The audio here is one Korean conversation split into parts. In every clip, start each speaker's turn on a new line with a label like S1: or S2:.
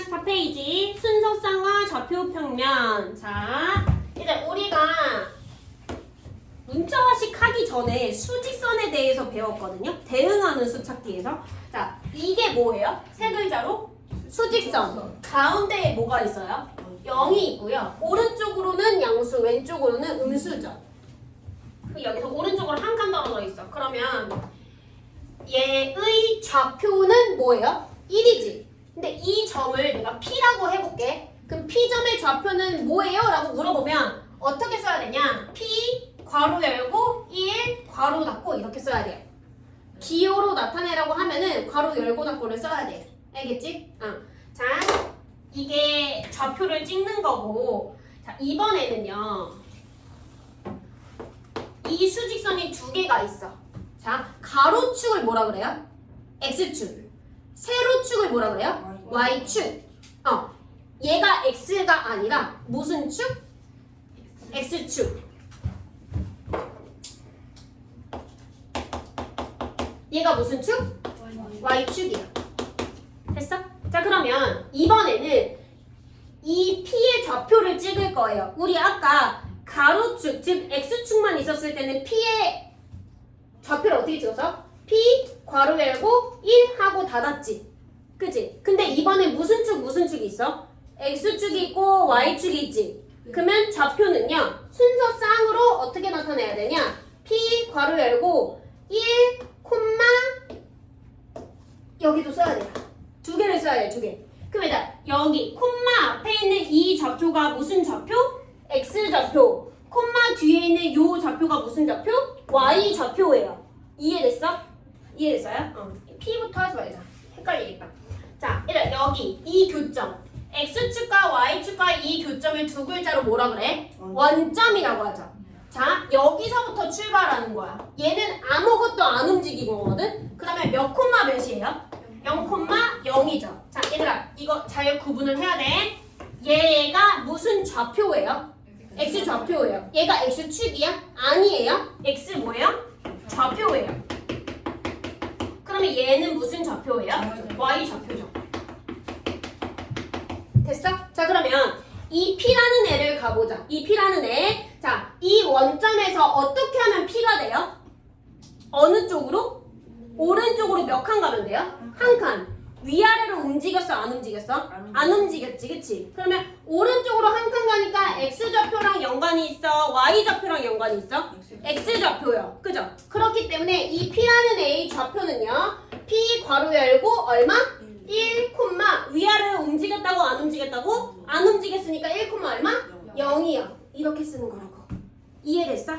S1: 284페이지 순서쌍과 좌표 평면. 자, 이제 우리가 문자화식 하기 전에 수직선에 대해서 배웠거든요. 대응하는 수 찾기에서. 자, 이게 뭐예요? 세 글자로 수직선. 가운데에 뭐가 있어요? 0이 있고요. 오른쪽으로는 양수, 왼쪽으로는 음수죠. 여기서 오른쪽으로 한 칸 떨어져 있어. 그러면 얘의 좌표는 뭐예요? 1이지. 근데 이 점을 내가 P라고 해볼게. 그럼 P점의 좌표는 뭐예요? 라고 물어보면 어떻게 써야 되냐? P 괄호 열고 1 괄호 닫고 이렇게 써야 돼요. 기호로 나타내라고 하면은 괄호 열고 닫고를 써야 돼요. 알겠지? 자, 이게 좌표를 찍는 거고. 자, 이번에는요. 이 수직선이 두 개가 있어. 자, 가로축을 뭐라 그래요? X축. 세로축을 뭐라 그래요? Y축. 얘가 X가 아니라 무슨 축? X축. 얘가 무슨 축? Y축이야. 됐어? 자, 그러면 이번에는 이 P의 좌표를 찍을 거예요. 우리 아까 가로축, 즉 X축만 있었을 때는 P의 좌표를 어떻게 찍었어? P 괄호 열고 1 하고 닫았지. 그치? 근데 이번에 무슨 축이 있어? X축이 있고 Y축이 있지. 그러면 좌표는요. 순서 쌍으로 어떻게 나타내야 되냐? P 괄호 열고 1 콤마 여기도 써야 돼요. 두 개를 써야 돼요. 두 개. 그럼 일단 여기 콤마 앞에 있는 이 좌표가 무슨 좌표? X좌표. 콤마 뒤에 있는 요 좌표가 무슨 좌표? Y좌표예요. 이해됐어? 이해됐어요? P부터 하지 말자. 헷갈리겠다. 자, 일단 여기 이 교점. X축과 Y축과 이 교점을 두 글자로 뭐라 그래? 원점이라고 하죠. 자, 여기서부터 출발하는 거야. 얘는 아무것도 안 움직이는 거거든? 그러면 몇 콤마 몇이에요? 0,0이죠. 자, 얘들아, 이거 잘 구분을 해야 돼. 얘가 무슨 좌표예요? X좌표예요. 얘가 X축이야? 아니에요. X 뭐예요? 좌표예요. 그러면 얘는 무슨 좌표예요? Y좌표죠. 됐어? 자, 그러면 이 P라는 애를 가보자. 이 P라는 애. 자, 이 원점에서 어떻게 하면 P가 돼요? 어느 쪽으로? 오른쪽으로 몇 칸 가면 돼요? 한 칸. 위아래로 움직였어? 안 움직였어? 안 움직였지, 그치? 그러면 오른쪽으로 한 칸 가니까 X좌표랑 연관이 있어? Y좌표랑 연관이 있어? X좌표요. 그죠? 그렇기 때문에 이 P라는 A의 좌표는요. P 괄호 열고 얼마? 1, 위아래로 움직였다고 안 움직였다고? 안 움직였으니까 1, 얼마? 0이야. 이렇게 쓰는 거라고. 이해됐어?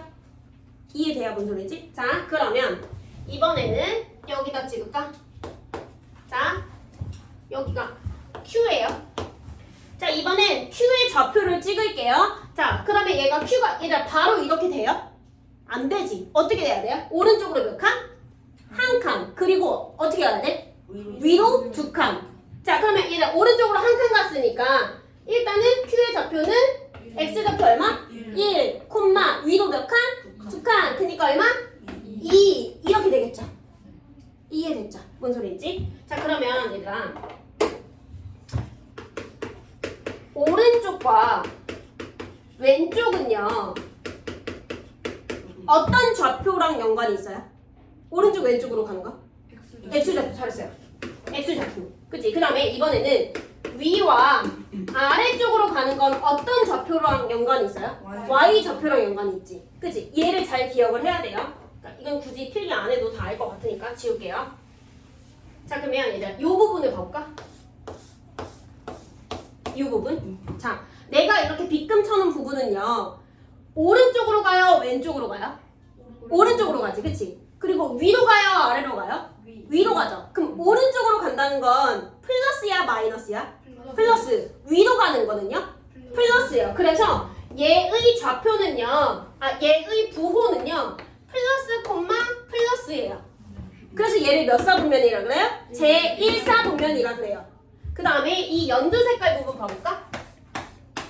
S1: 이해돼야 뭔 소리지? 자, 그러면 이번에는 여기다 찍을까? 자, 여기가 Q예요. 자, 이번엔 Q의 좌표를 찍을게요. 자, 그러면 얘가 얘가 바로 이렇게 돼요? 안 되지. 어떻게 돼야 돼요? 오른쪽으로 몇 칸? 한 칸. 그리고 어떻게 해야 돼? 위로 두 칸. 자, 그러면 얘가 오른쪽으로 한 칸 갔으니까 일단은 Q의 좌표는 X좌표 얼마? 1, 위로 몇 칸? 두 칸. 그니까 얼마? 2. 이렇게 되겠죠? 이해됐죠? 뭔 소리인지? 자, 그러면 얘들아, 오른쪽과 왼쪽은요 어떤 좌표랑 연관이 있어요? 오른쪽 왼쪽으로 가는 거? X좌표. 잘했어요. X좌표. 그치? 그 다음에 이번에는 위와 아래쪽으로 가는 건 어떤 좌표랑 연관이 있어요? Y좌표랑 연관이 있지. 그치? 얘를 잘 기억을 해야 돼요. 이건 굳이 필기 안 해도 다 알 것 같으니까 지울게요. 자, 그러면 이제 이 부분을 볼까? 이 부분. 자, 내가 이렇게 빗금 쳐놓은 부분은요. 오른쪽으로 가요? 왼쪽으로 가요? 오른쪽으로 가지, 그치? 그리고 위로 가요? 아래로 가요? 위로 가죠. 그럼 오른쪽으로 간다는 건 플러스야? 마이너스야? 플러스. 위로 가는 거는요? 플러스예요. 그래서 얘의 좌표는요. 얘의 부호는요. 플러스예요. 그래서 얘를 몇 사분면이라 그래요? 제1사분면이라 그래요. 그 다음에 이 연두 색깔 부분 봐볼까?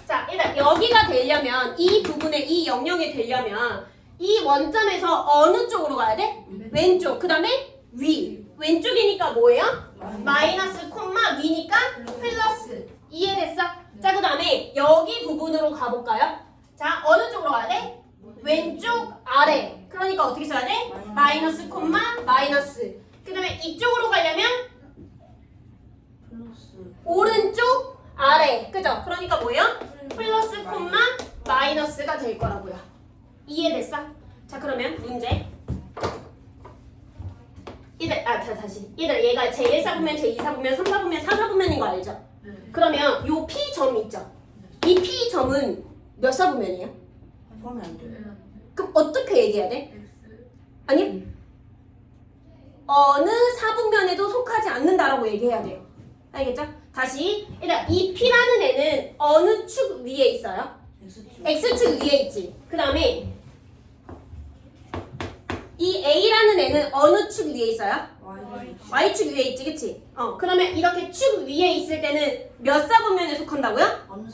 S1: 자, 일단 여기가 되려면 이 부분에 이 영역이 되려면 이 원점에서 어느 쪽으로 가야 돼? 왼쪽. 그 다음에 위. 왼쪽이니까 뭐예요? 마이너스 콤마 위니까 플러스. 다음에 여기 부분으로 가볼까요? 자, 어느 쪽으로 가야 돼? 왼쪽 아래. 그러니까 어떻게 써야 돼? 마이너스 콤마 마이너스. 그 다음에 이쪽으로 가려면 오른쪽 아래. 그죠? 그러니까 뭐예요? 플러스 콤마 마이너스가 될 거라고요. 이해됐어? 자, 그러면 문제. 다시. 얘들아, 얘가 제1사분면, 제2사분면, 3사분면, 4사분면인 거 알죠? 그러면 요 P점 있죠? 이 P점은 몇 사분면이에요?
S2: 포함이 안 돼.
S1: 그럼 어떻게 얘기해야 돼? 아니, 어느 사분면에도 속하지 않는다라고 얘기해야 돼요. 알겠죠? 다시. 일단 이 P라는 애는 어느 축 위에 있어요? X축 위에 있지. 그 다음에 이 A라는 애는 어느 축 위에 있어요? Y축 위에 있지, 그치? 그러면 이렇게 축 위에 있을 때는 몇 사분면에 속한다고요?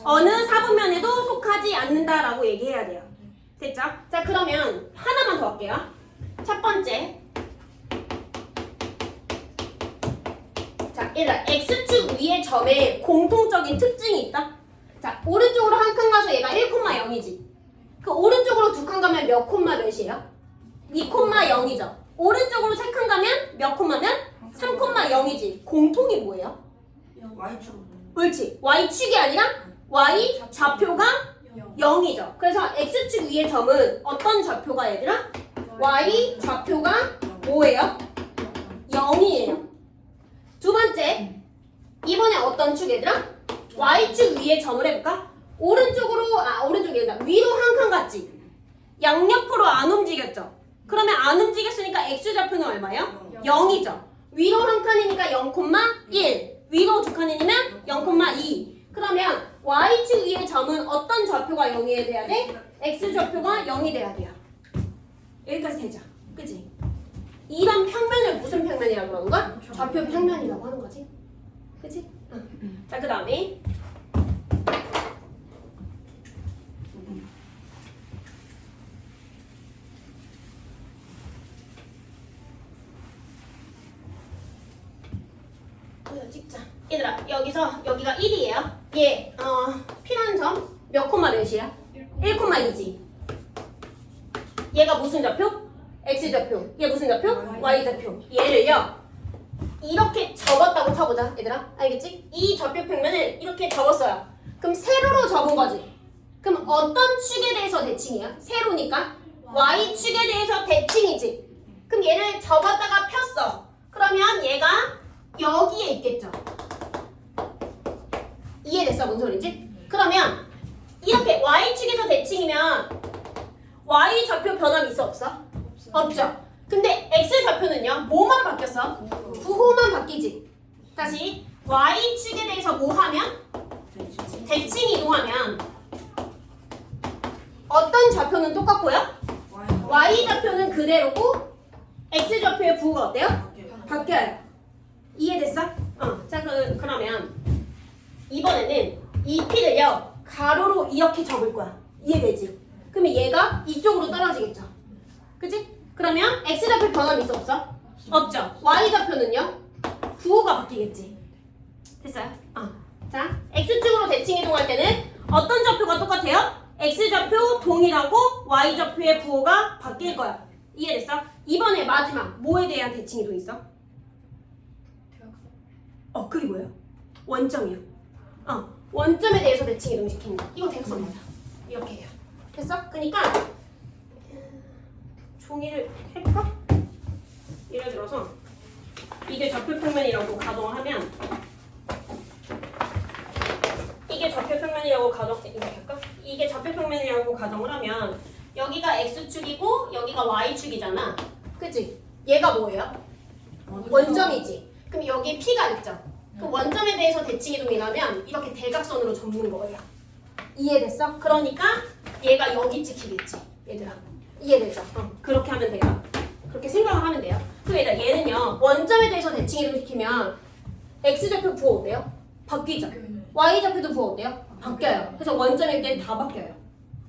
S1: 어느 사분면에도 속하지 않는다라고 얘기해야 돼요. 됐죠? 자, 그러면 하나만 더 할게요. 첫 번째. 자, 일단 X축 위의 점에 공통적인 특징이 있다. 자, 오른쪽으로 한 칸 가서 얘가 1,0이지. 그 오른쪽으로 두 칸 가면 몇 콤마 몇이에요? 2,0이죠. 오른쪽으로 세 칸 가면 몇 콤마면? 3,0이지. 공통이 뭐예요?
S2: Y축.
S1: 옳지. Y축이 아니라 Y 좌표가 0이죠. 그래서 X축 위의 점은 어떤 좌표가 얘들아? Y 좌표가 뭐예요? 0이에요. 두 번째. 이번에 어떤 축 얘들아? Y축 위에 점을 해볼까? 오른쪽이 아니라 위로 한 칸 갔지? 양옆으로 안 움직였죠? 그러면 안 움직였으니까 X좌표는 얼마예요? 0이죠. 위로 한 칸이니까 0,1. 위로 두 칸이면 0,2. 그러면 Y축 위의 점은 어떤 좌표가 0이 돼야 돼? X좌표가 0이 돼야 돼요. 여기까지 되죠? 그치? 이런 평면을 무슨 평면이라고 하는 거야? 좌표 평면이라고 하는 거지. 그치? 자, 그 다음에 찍자. 얘들아, 여기서 여기가 1이에요. 얘 P라는 점 몇 콤마 몇이야? 1,2지. 얘가 무슨 좌표? X좌표. 얘 무슨 좌표? Y좌표. 얘를요 이렇게 접었다고 쳐보자. 얘들아, 알겠지? 이 좌표 평면을 이렇게 접었어요. 그럼 세로로 접은 거지. 그럼 어떤 축에 대해서 대칭이야? 세로니까 Y축에 대해서 대칭이지. 그럼 얘를 접었다가 폈어. 그러면 얘가 여기에 있겠죠. 이해됐어? 뭔 소리지? 그러면 이렇게 Y축에서 대칭이면 Y좌표 변함이 있어 없어? 없죠. 근데 X좌표는요? 뭐만 바뀌었어? 부호만 바뀌지. 다시 Y축에 대해서 뭐 하면? 대칭 이동하면 어떤 좌표는 똑같고요? Y좌표는 그대로고 X좌표의 부호가 어때요? 바뀌어요. 이해됐어? 자, 그러면 이번에는 이 P를요 가로로 이렇게 접을 거야. 이해되지? 그러면 얘가 이쪽으로 떨어지겠죠. 그치? 그러면 X좌표 변함이 있어 없어? 없죠. Y좌표는요 부호가 바뀌겠지. 됐어요? 자, X축으로 대칭 이동할 때는 어떤 좌표가 똑같아요? X좌표 동일하고 Y좌표의 부호가 바뀔 거야. 이해됐어? 이번에 마지막 뭐에 대한 대칭 이동 있어? 그게 뭐예요? 원점이요. 원점에 대해서 대칭 이동시키는 거. 이거 대각선 맞아. 이렇게 해요. 됐어? 그러니까 종이를 해볼까? 예를 들어서 이게 좌표 평면이라고 가정하면 이게 좌표 평면이라고 이게 좌표 평면이라고 가정을 하면 여기가 X축이고 여기가 Y축이잖아. 그치? 얘가 뭐예요? 원점이지. 그럼 여기에 P가 있죠. 그 원점에 대해서 대칭 이동이라면 이렇게 대각선으로 접는 거예요. 이해됐어? 그러니까 얘가 여기 찍히겠지. 얘들아. 이해되죠? 그렇게 하면 돼요. 그렇게 생각을 하면 돼요. 그럼 얘는요. 원점에 대해서 대칭 이동시키면 X좌표 부호 어때요? 바뀌죠? Y좌표도 부호 어때요? 바뀌어요. 그래서 원점일 땐 다 바뀌어요.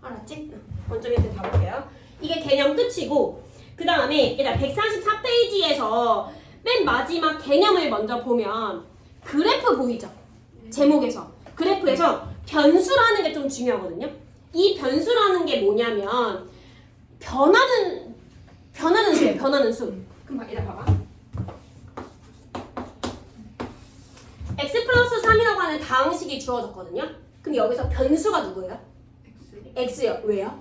S1: 알았지? 원점일 땐 다 바뀌어요. 이게 개념 끝이고 그 다음에 얘들아 144페이지에서 맨 마지막 개념을 먼저 보면 그래프 보이죠? 제목에서. 그래프에서 변수라는 게 좀 중요하거든요. 이 변수라는 게 뭐냐면 변하는 수예요. 변하는 수. 그럼 이따 봐봐. x 플러스 3이라고 하는 다항식이 주어졌거든요. 그럼 여기서 변수가 누구예요? x요. 왜요?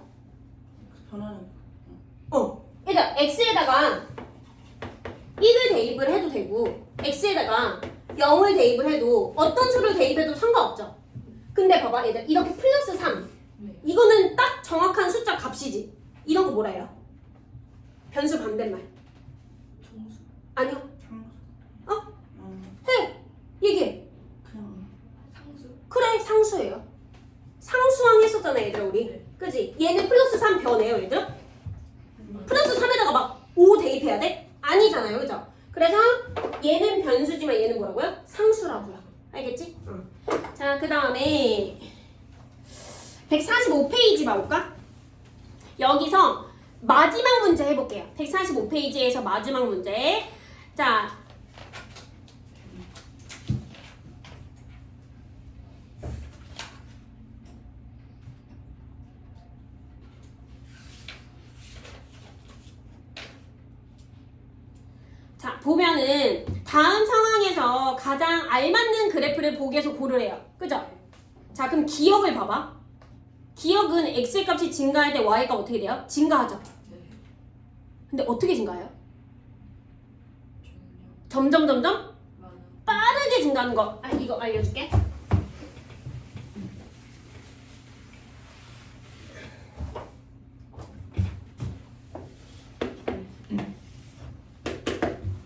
S2: 변하는.
S1: 일단 x에다가 1을 대입을 해도 되고 x에다가 0을 대입을 해도 어떤 수를 대입해도 상관없죠. 근데 봐봐 얘들 이렇게 플러스 3 이거는 딱 정확한 숫자 값이지. 이런 거 뭐라 해요? 변수 반대말.
S2: 정수.
S1: 아니요.
S2: 상수.
S1: 해. 얘기해.
S2: 그냥
S3: 상수.
S1: 그래 상수예요. 상수항 했었잖아 얘들아 우리.
S3: 네.
S1: 그지? 얘는 플러스 3 변해요 얘들. 플러스 3에다가 막 5 대입해야 돼? 아니잖아요 그죠? 그래서 얘는 변수지만 얘는 뭐라고요? 상수라고요. 알겠지? 자 그 다음에 145페이지 봐볼까? 여기서 마지막 문제 해볼게요. 145페이지에서 마지막 문제. 자 자, 보면은 다음 상황에서 가장 알맞는 그래프를 보기에서 고르래요. 그죠? 자, 그럼 기억을 봐봐. 기억은 x의 값이 증가할 때 y가 어떻게 돼요? 증가하죠.
S3: 네.
S1: 근데 어떻게 증가해요?
S3: 점점
S1: 점점
S3: 많아.
S1: 빠르게 증가하는 거. 이거 알려줄게.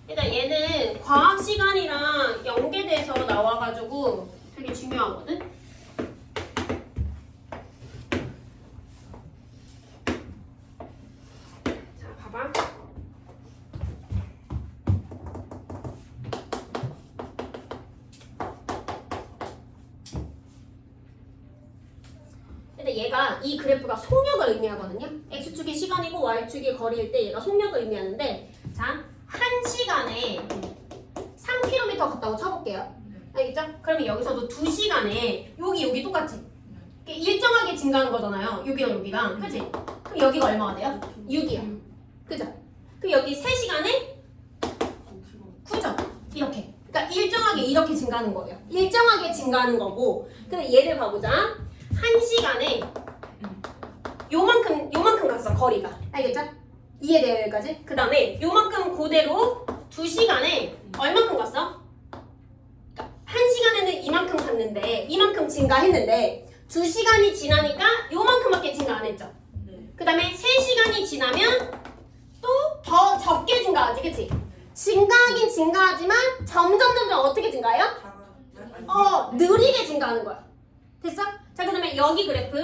S1: 일단 얘는 과학 시간이랑 연계돼서 나와가지고 되게 중요하거든. 자, 봐봐. 근데 얘가 이 그래프가 속력을 의미하거든요. x축이 시간이고 y축이 거리일 때 얘가 속력을 의미하는데, 자, 1시간에 3km 갔다고 쳐볼게요.
S3: 네.
S1: 알겠죠? 그러면 여기서도 2시간에 여기 똑같지? 이게 일정하게 증가하는 거잖아요. 여기랑 여기랑. 그치? 그럼 여기가 얼마가 돼요? 6이요. 그죠? 그럼 여기 3시간에 9죠? 이렇게. 그러니까 일정하게 이렇게 증가하는 거예요. 일정하게 증가하는 거고. 근데 얘를 봐보자. 1시간에 요만큼 갔어, 거리가. 알겠죠? 이해돼요, 여기까지? 그 다음에 요만큼 그대로 2시간에 얼만큼 갔어? 1시간에는 이만큼 갔는데, 이만큼 증가했는데, 2시간이 지나니까 요만큼밖에 증가 안 했죠?
S2: 네.
S1: 그 다음에 3시간이 지나면 또 더 적게 증가하지, 그치? 증가하긴 증가하지만 점점 어떻게 증가해요? 느리게 증가하는 거야. 됐어? 자, 그 다음에 여기 그래프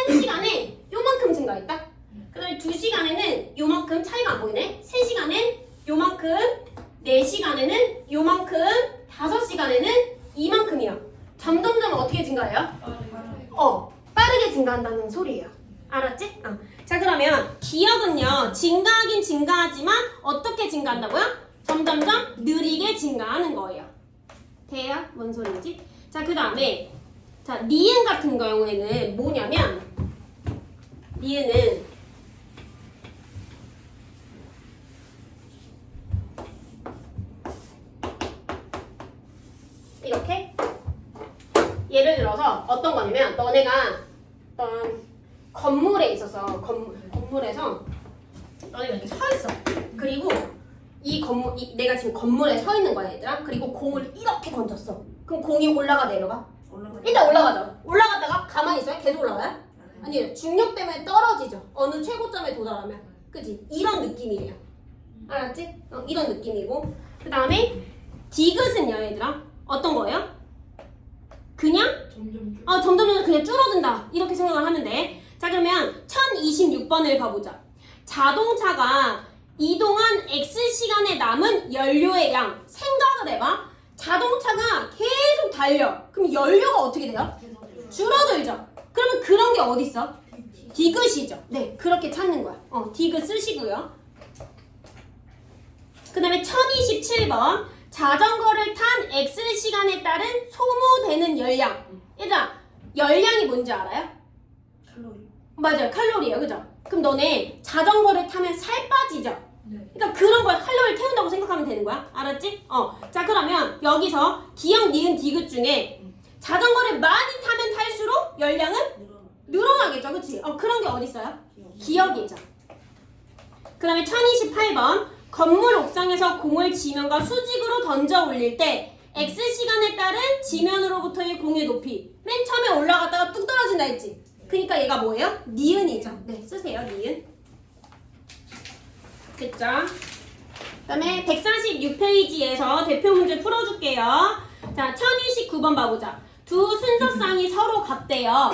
S1: 1시간에 요만큼 증가했다. 그 다음에 2시간에는 요만큼 차이가 안 보이네. 3시간엔 요만큼, 4시간에는 요만큼, 5시간에는 이만큼이야. 점점 어떻게 증가해요? 빠르게 증가한다는 소리예요. 알았지? 자, 그러면 기억은요, 증가하긴 증가하지만 어떻게 증가한다고요? 점점 느리게 증가하는 거예요. 돼요? 뭔 소리지? 자, 그 다음에 자, 니은 같은 경우에는 뭐냐면, 니은은 이렇게 예를 들어서 어떤 거냐면 너네가 어떤 건물에 있어서 건물에서 너네가 이렇게 서 있어. 그리고 내가 지금 건물에 서 있는 거야 얘들아. 그리고 공을 이렇게 던졌어. 그럼 공이 올라가 내려가? 일단 올라가죠. 올라갔다가 가만히 있어요? 계속 올라가요? 아니요. 중력 때문에 떨어지죠. 어느 최고점에 도달하면. 그치? 이런 느낌이에요. 알았지? 이런 느낌이고. 그 다음에 디귿은요 얘들아. 어떤 거예요? 그냥? 점점 그냥 줄어든다. 이렇게 생각을 하면 돼. 자, 그러면 1026번을 봐보자. 자동차가 이동한 X시간에 남은 연료의 양. 생각을 해봐. 자동차가 계속 달려. 그럼 연료가 어떻게 돼요? 줄어들죠. 그러면 그런 게 어디 있어? 디귿이죠. 네, 그렇게 찾는 거야. 디귿 쓰시고요. 그 다음에 1027번. 자전거를 탄 X시간에 따른 소모되는 열량. 얘들아, 열량이 뭔지 알아요?
S2: 칼로리.
S1: 맞아요. 칼로리예요. 그죠? 그럼 너네 자전거를 타면 살 빠지죠?
S2: 네.
S1: 그러니까 그런 거야. 칼로리를 태운다고 생각하면 되는 거야. 알았지? 자 그러면 여기서 기역, 니은, 디귿 중에 자전거를 많이 타면 탈수록 열량은 늘어나겠죠. 그치? 그런 게 어디 있어요? 기억이죠. 그 다음에 1028번 건물 옥상에서 공을 지면과 수직으로 던져 올릴 때 X시간에 따른 지면으로부터의 공의 높이 맨 처음에 올라갔다가 뚝 떨어진다 했지? 그러니까 얘가 뭐예요? 니은이죠. 네, 쓰세요. 니은. 됐죠? 그 다음에 146페이지에서 대표 문제 풀어줄게요. 자, 1029번 봐보자. 두 순서쌍이 서로 같대요.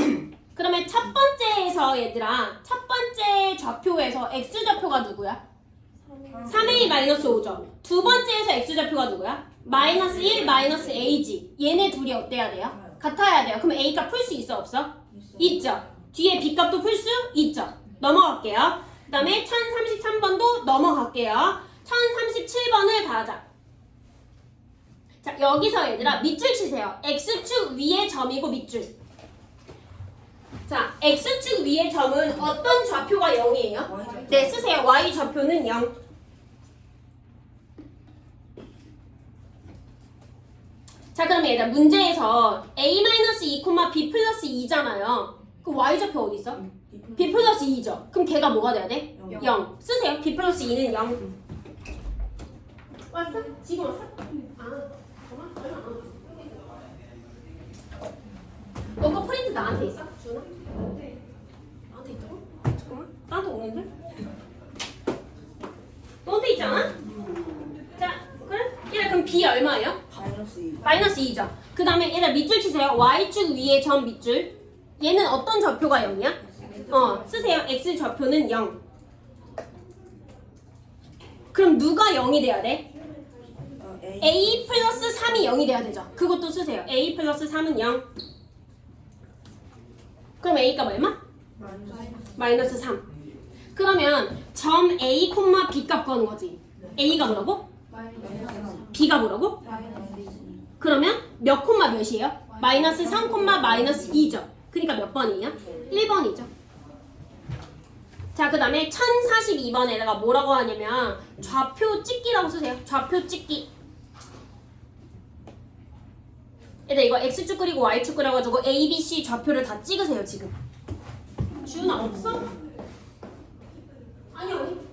S1: 그러면 첫 번째에서 얘들아, 첫 번째 좌표에서 X좌표가 누구야? 3A 마이너스 5죠. 두 번째에서 X좌표가 누구야? 마이너스 1, 마이너스 A지. 얘네 둘이 어때야 돼요? 같아야 돼요. 그럼 A값 풀 수 있어, 없어? 있죠. 뒤에 B값도 풀 수 있죠. 넘어갈게요. 그 다음에 1033번도 넘어갈게요. 1037번을 가자. 자, 여기서 얘들아 밑줄 치세요. X축 위의 점이고 밑줄. 자, X축 위의 점은 어떤 좌표가 0이에요? 네, 쓰세요. Y좌표는 0. 자, 그럼 얘들아 문제에서 A-2, B 플러스 2잖아요. 그럼 Y좌표 어디 있어? B 플러스 2죠. 그럼 걔가 뭐가 돼야 돼? 0. 쓰세요. B 플러스 2는 0. 왔어? 지금 왔어? 잠깐만. 얼마 안 왔어. 너거 프린트 나한테 있어? 준아? 나한테 있다고? 잠깐만. 나한테 오는데? 너한테 있잖아? 자, 그래? 얘들아 그럼 B 얼마예요? 마이너스 2죠. 그 다음에 얘들아 밑줄 치세요. Y축 위에 점 밑줄. 얘는 어떤 좌표가 0이야? 쓰세요. X좌표는 0. 그럼 누가 0이 돼야 돼? A 플러스 3이 0이 돼야 되죠. 그것도 쓰세요. A 플러스 3은 0. 그럼 A값 얼마? 마이너스 3. 그러면 점 A, B 값 구하는 거지. A가 뭐라고? B가 뭐라고? 그러면 몇 콤마 몇이에요? 마이너스 3, 마이너스 2죠. 그러니까 몇 번이에요? 1번이죠. 자, 그 다음에 1042번에다가 뭐라고 하냐면 좌표 찍기라고 쓰세요. 좌표 찍기. 얘들 이거 X축 그리고 Y축 그려가지고 A, B, C 좌표를 다 찍으세요. 지금. 주은아 없어? 아니요.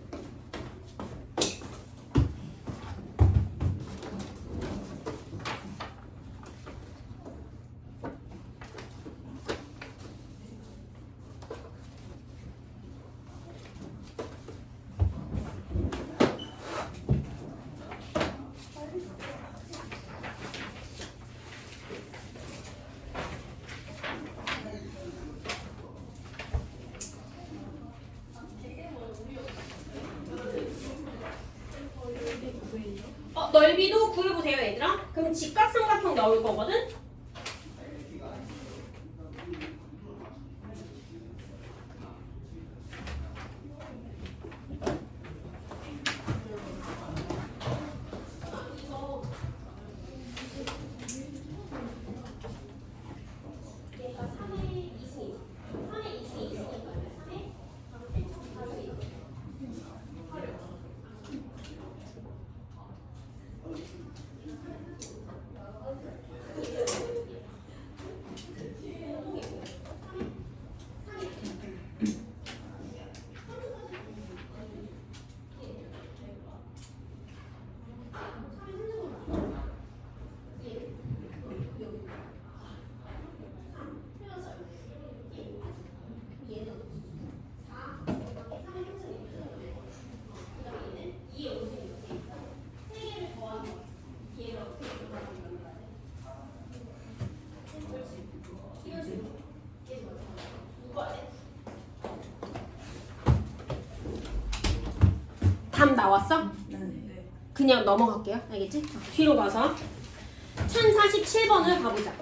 S1: 넓이도 구해보세요, 얘들아. 그럼 직각삼각형 나올 거거든? 답 나왔어? 그냥 넘어갈게요. 알겠지? 뒤로 가서 1047번을 가보자.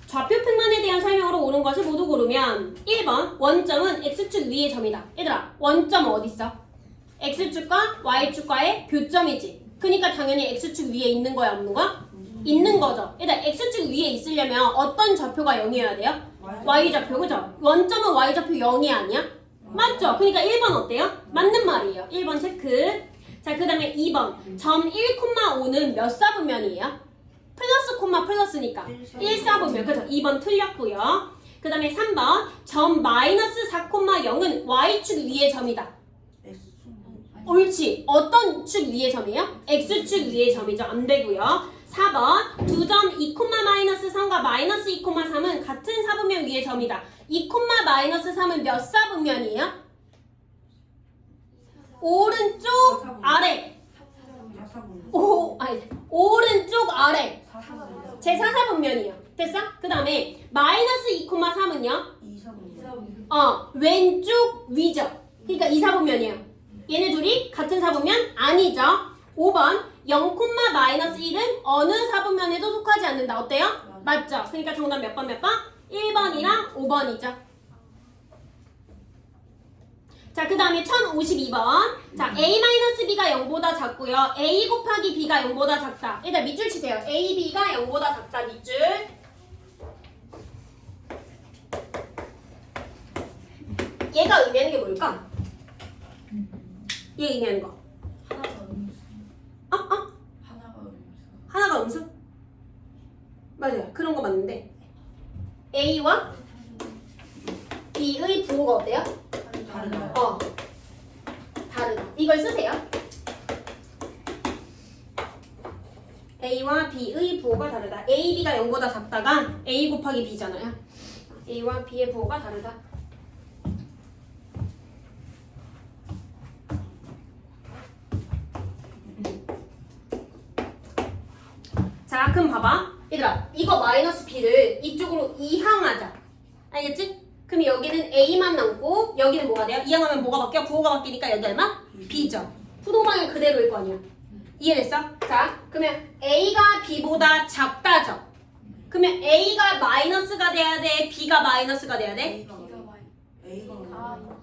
S1: 좌표 평면에 대한 설명으로 옳은 것을 모두 고르면 1번 원점은 X축 위의 점이다. 얘들아 원점은 어디 있어? X축과 Y축과의 교점이지. 그러니까 당연히 X축 위에 있는 거야 없는 거야? 있는 거죠. 얘들아 X축 위에 있으려면 어떤 좌표가 0이어야 돼요? y좌표 그죠? 원점은 y좌표 0이 아니야? 맞죠? 그러니까 1번 어때요? 맞는 말이에요. 1번 체크. 자, 그 다음에 2번. 점 1,5는 몇 사분면이에요? 플러스 콤마 플러스니까 1사분면. 그죠? 2번 틀렸고요. 그 다음에 3번. 점 마이너스 4,0은 y축 위의 점이다. 옳지. 어떤 축 위의 점이에요? x축 위의 점이죠. 안 되고요. 4번. 2점 2,-3과 마이너스 2,3은 같은 사분면 위의 점이다. 2,-3은 몇 사분면이에요? 오른쪽 아래. 오른쪽 아래. 제 4사분면이에요. 됐어? 그 다음에 마이너스 2,3은요? 왼쪽 위죠. 그러니까 2사분면이에요. 얘네 둘이 같은 사분면 아니죠. 5번 0,-1은 어느 사분면에도 속하지 않는다. 어때요? 맞죠? 그러니까 정답 몇 번 몇 번? 1번이랑 5번이죠. 자, 그 다음에 1052번. 자, a-b가 0보다 작고요. a 곱하기 b가 0보다 작다. 일단 밑줄 치세요. a, b가 0보다 작다. 밑줄. 얘가 의미하는 게 뭘까? 얘 의미하는 거. 하나가 음수? 맞아요. 그런 거 맞는데 A와 B의 부호가 어때요? 다르다. 이걸 쓰세요. A와 B의 부호가 다르다. A, B가 0보다 작다가 A 곱하기 B잖아요. A와 B의 부호가 다르다. 자, 그럼 봐봐. 얘들아, 이거 마이너스 B를 이쪽으로 이항하자. 알겠지? 그럼 여기는 A만 남고 여기는 뭐가 돼요? 이항하면 뭐가 바뀌어? 부호가 바뀌니까 여기 얼마? B죠. 부동방은 그대로일 거 아니야. 이해됐어? 자, 그러면 A가 B보다 작다죠. 그러면 A가 마이너스가 돼야 돼? B가 마이너스가 돼야 돼?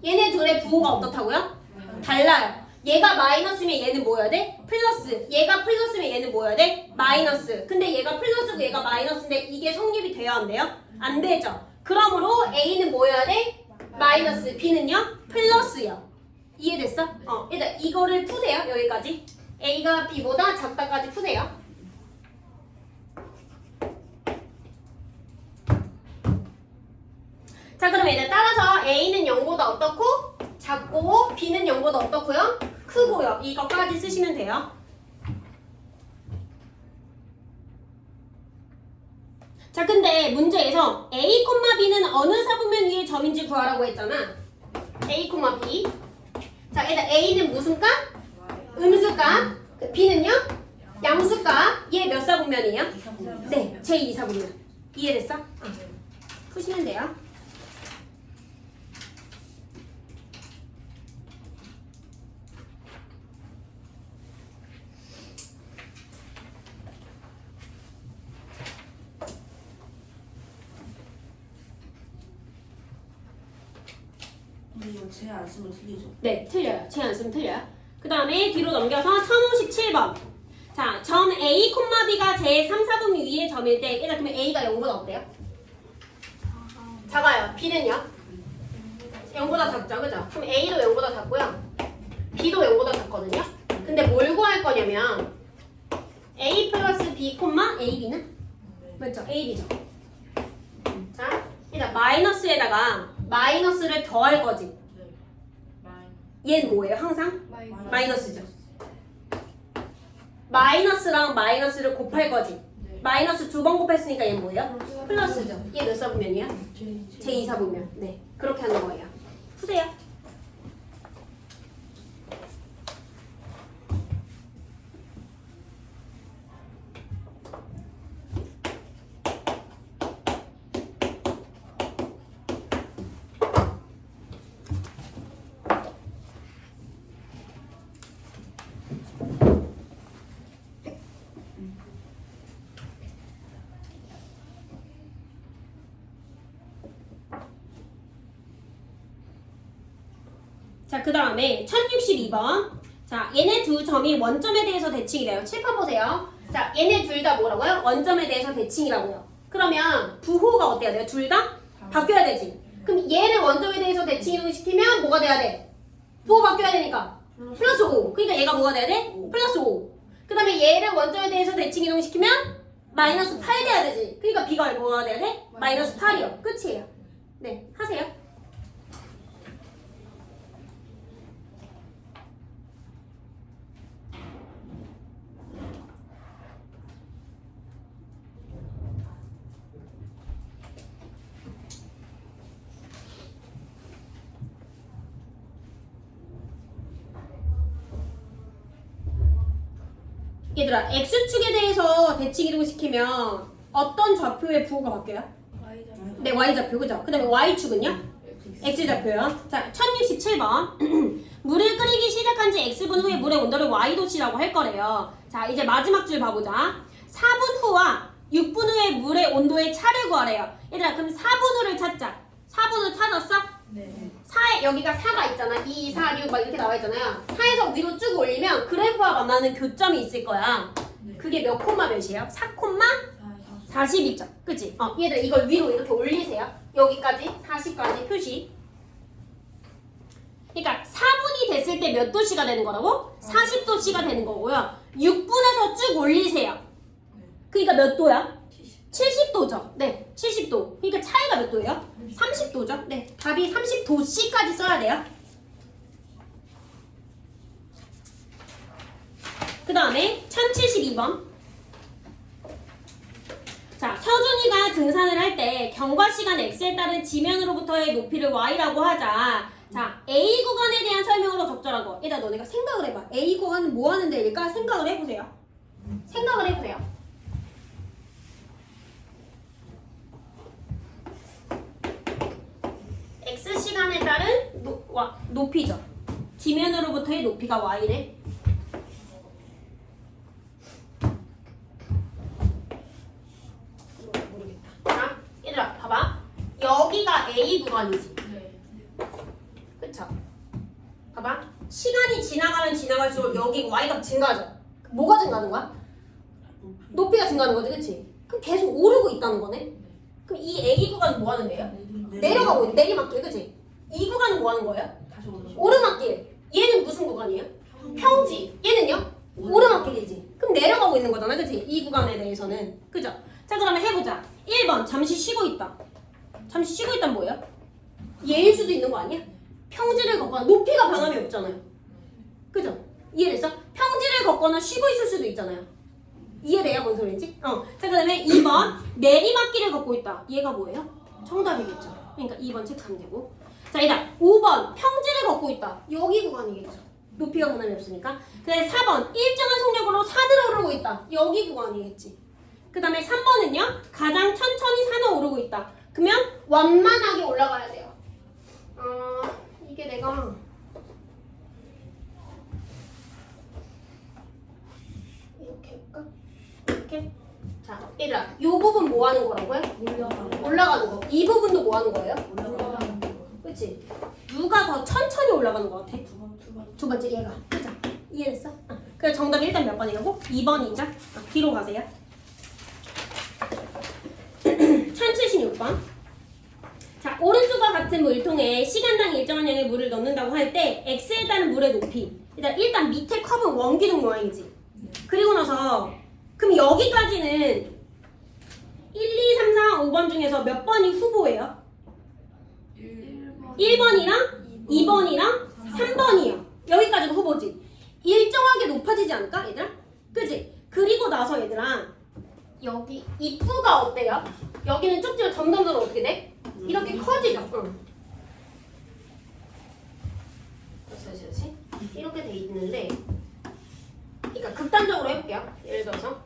S1: 얘네 둘의 부호가 어떻다고요? 달라요. 얘가 마이너스면 얘는 뭐여야 돼? 플러스. 얘가 플러스면 얘는 뭐여야 돼? 마이너스. 근데 얘가 플러스고 얘가 마이너스인데 이게 성립이 돼야 안 돼요? 안 되죠. 그러므로 A는 뭐여야 돼? 마이너스. B는요? 플러스요. 이해됐어? 일단 이거를 푸세요. 여기까지. A가 B보다 작다까지 푸세요. 자, 그럼 얘들 따라서 A는 0보다 어떻고? 작고 B는 0보다 어떻고요? 크고요. 이거까지 쓰시면 돼요. 자, 근데 문제에서 A, B는 어느 사분면 위의 점인지 구하라고 했잖아. A, B. 자, 일단 A는 무슨 값? 음수값. B는요? 양수값. 얘 몇 사분면이에요? 네, 제2사분면. 이해됐어? 푸시면 돼요.
S2: 근데 이거 제 안 쓰면 틀리죠?
S1: 네, 틀려요. 제 안 쓰면 틀려요. 그 다음에 뒤로 넘겨서 1057번. 자, 점 A, B가 제 3, 4분 위의 점일 때 일단 그러면 A가 0보다 어때요? 작아요. B는요? 0보다 작죠, 그죠? 그럼 A도 0보다 작고요. B도 0보다 작거든요. 근데 뭘 구할 거냐면 A 플러스 B, AB는? 맞죠? AB죠. 자, 일단 마이너스에다가 마이너스를 더할 거지. 얘는 뭐예요? 항상? 마이너스죠. 마이너스랑 마이너스를 곱할 거지. 마이너스 2번 곱했으니까 얘는 뭐예요? 플러스죠. 얘 몇 사분면이야? 제2사분면. 네, 그렇게 하는 거예요. 푸세요. 자, 그 다음에 1062번. 자, 얘네 두 점이 원점에 대해서 대칭이래요. 칠판 보세요. 자, 얘네 둘 다 뭐라고요? 원점에 대해서 대칭이라고요. 그러면 부호가 어때야 돼요? 둘 다? 바뀌어야 되지. 그럼 얘를 원점에 대해서 대칭 이동시키면 뭐가 돼야 돼? 부호 바뀌어야 되니까 플러스 5. 그러니까 얘가 뭐가 돼야 돼? 플러스 5. 그 다음에 얘를 원점에 대해서 대칭 이동시키면 마이너스 8 돼야 되지. 그러니까 B가 뭐가 돼야 돼? 마이너스 8이요. 끝이에요. 네, 하세요. 얘들아, X축에 대해서 대칭 이동시키면 어떤 좌표의 부호가 바뀌어요? 네, Y좌표, 그죠? 그 다음에 Y축은요? X좌표요. 자, 1067번. 물을 끓이기 시작한 지 X분 후에 물의 온도를 Y도씨라고 할 거래요. 자, 이제 마지막 줄 봐보자. 4분 후와 6분 후에 물의 온도의 차를 구하래요. 얘들아, 그럼 4분 후를 찾자. 4분 후 찾았어?
S2: 네.
S1: 4에 여기가 4가 있잖아. 2, 4, 6 막 이렇게 나와 있잖아요. 4에서 위로 쭉 올리면 그래프와 만나는 교점이 있을 거야. 그게 몇 콤마 몇이에요? 4 콤마 42점. 그치? 얘들 이걸 위로 이렇게 올리세요. 여기까지 40까지 표시. 그러니까 4분이 됐을 때 몇 도씨가 되는 거라고? 40도씨가 되는 거고요. 6분에서 쭉 올리세요. 그러니까 몇 도야? 70도죠. 네, 70도. 그러니까 차이가 몇 도예요? 30도죠. 네, 답이 30도씨까지 써야 돼요. 그 다음에 1072번. 자, 서준이가 등산을 할 때 경과 시간 x에 따른 지면으로부터의 높이를 y라고 하자. 자, A 구간에 대한 설명으로 적절하고. 일단 너네가 생각을 해봐. A 구간은 뭐 하는 데일까? 생각을 해보세요. 생각을 해보세요. x 시간에 따른 높이죠. 지면으로부터의 높이가 y래. 자, 얘들아 봐봐. 여기가 A 구간이지. 그쵸? 봐봐. 시간이 지나가면 지나갈수록 여기 Y값 증가하죠. 뭐가 증가하는 거야? 높이가 증가하는 거지, 그치? 그럼 계속 오르고 있다는 거네? 그럼 이 A 구간은 뭐 하는 데예요? 내려가고 있는, 내리막길, 그치? 이 구간은 뭐 하는 거예요? 오르막길. 얘는 무슨 구간이에요? 평지. 얘는요? 오르막길이지. 그럼 내려가고 있는 거잖아, 그치? 이 구간에 대해서는. 그죠? 자, 그러면 해보자. 1번, 잠시 쉬고 있다. 잠시 쉬고 있다는 뭐예요? 얘일 수도 있는 거 아니야? 평지를 걷거나 높이가 변함이 없잖아요. 그죠? 이해됐어? 평지를 걷거나 쉬고 있을 수도 있잖아요. 이해돼요? 뭔 소리인지? 자, 그 다음에 2번 내리막길을 걷고 있다. 얘가 뭐예요? 정답이겠죠. 그러니까 2번 체크하면 되고. 자, 이다 5번 평지를 걷고 있다. 여기 구간이겠죠. 높이가 변함이 없으니까. 그 다음에 4번 일정한 속력으로 산을 오르고 있다. 여기 구간이겠지. 그 다음에 3번은요. 가장 천천히 산을 오르고 있다. 그러면 완만하게 올라가야 돼요. 이게 내가 이렇게 할까? 이렇게. 자, 얘들아, 이 부분 뭐 하는 거라고요? 올라가는 거. 이 부분도 뭐 하는 거예요?
S2: 올라가는 거.
S1: 그치? 누가 더 천천히 올라가는 거 같아? 두 번째 얘가. 그죠? 이해됐어? 그래서 정답이 일단 몇 번이라고? 2번이죠? 뒤로 가세요. 1076번. 자, 오른쪽과 같은 물통에 시간당 일정한 양의 물을 넣는다고 할 때 x에 따른 물의 높이. 일단 밑에 컵은 원기둥 모양이지. 그리고 나서 그럼 여기까지는 1, 2, 3, 4, 5번 중에서 몇 번이 후보예요? 1번이랑 2번이랑 3번이요. 여기까지가 후보지. 일정하게 높아지지 않을까, 얘들아? 그지? 그리고 나서 얘들아, 여기 입구가 어때요? 여기는 쪽지가 점점 어떻게 돼? 이렇게 커지죠. 응. 그렇지. 이렇게 돼 있는데, 그러니까 극단적으로 해볼게요. 예를 들어서,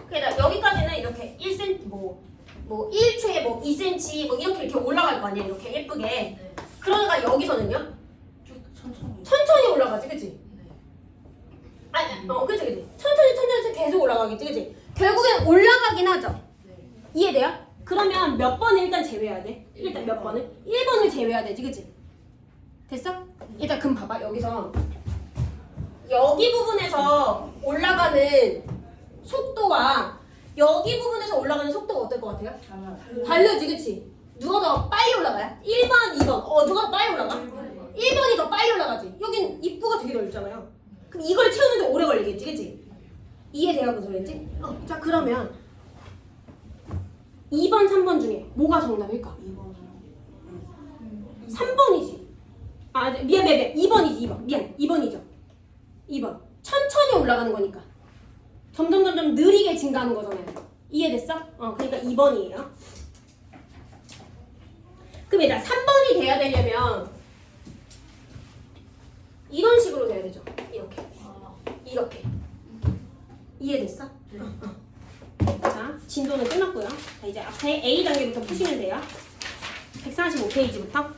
S1: 그러니까 여기까지는 이렇게 1cm 뭐 1초에 뭐 2cm 뭐 이렇게 올라갈 거 아니야, 이렇게 예쁘게. 그러다가 여기서는요, 천천히 올라가지, 그치? 그치. 천천히 계속 올라가겠지, 그치? 결국엔 올라가긴 하죠. 이해돼요? 그러면 몇 번을 일단 제외해야 돼? 일단 몇 번을? 1번을 제외해야 되지, 그치? 됐어? 일단 그럼 봐봐, 여기서 여기 부분에서 올라가는 속도와 여기 부분에서 올라가는 속도가 어떨 것 같아요? 다르지, 그치? 누가 더 빨리 올라가요? 1번, 2번. 누가 더 빨리 올라가? 1번이 더 빨리 올라가지. 여긴 입구가 되게 넓잖아요. 그럼 이걸 채우는데 오래 걸리겠지, 그치? 이해돼요, 그 소리지? 자, 그러면 2번, 3번 중에 뭐가 정답일까?
S2: 2번.
S1: 3번이지. 아, 미안. 2번이지, 2번. 미안, 2번이죠. 2번. 천천히 올라가는 거니까. 점점 느리게 증가하는 거잖아요. 이해됐어? 그러니까 2번이에요. 그럼 일단 3번이 돼야 되려면 이런 식으로 돼야 되죠. 이렇게. 이해됐어?
S2: 네.
S1: 자, 진도는 끝났고요. 자, 이제 앞에 A 단계부터 푸시면 돼요. 145페이지부터.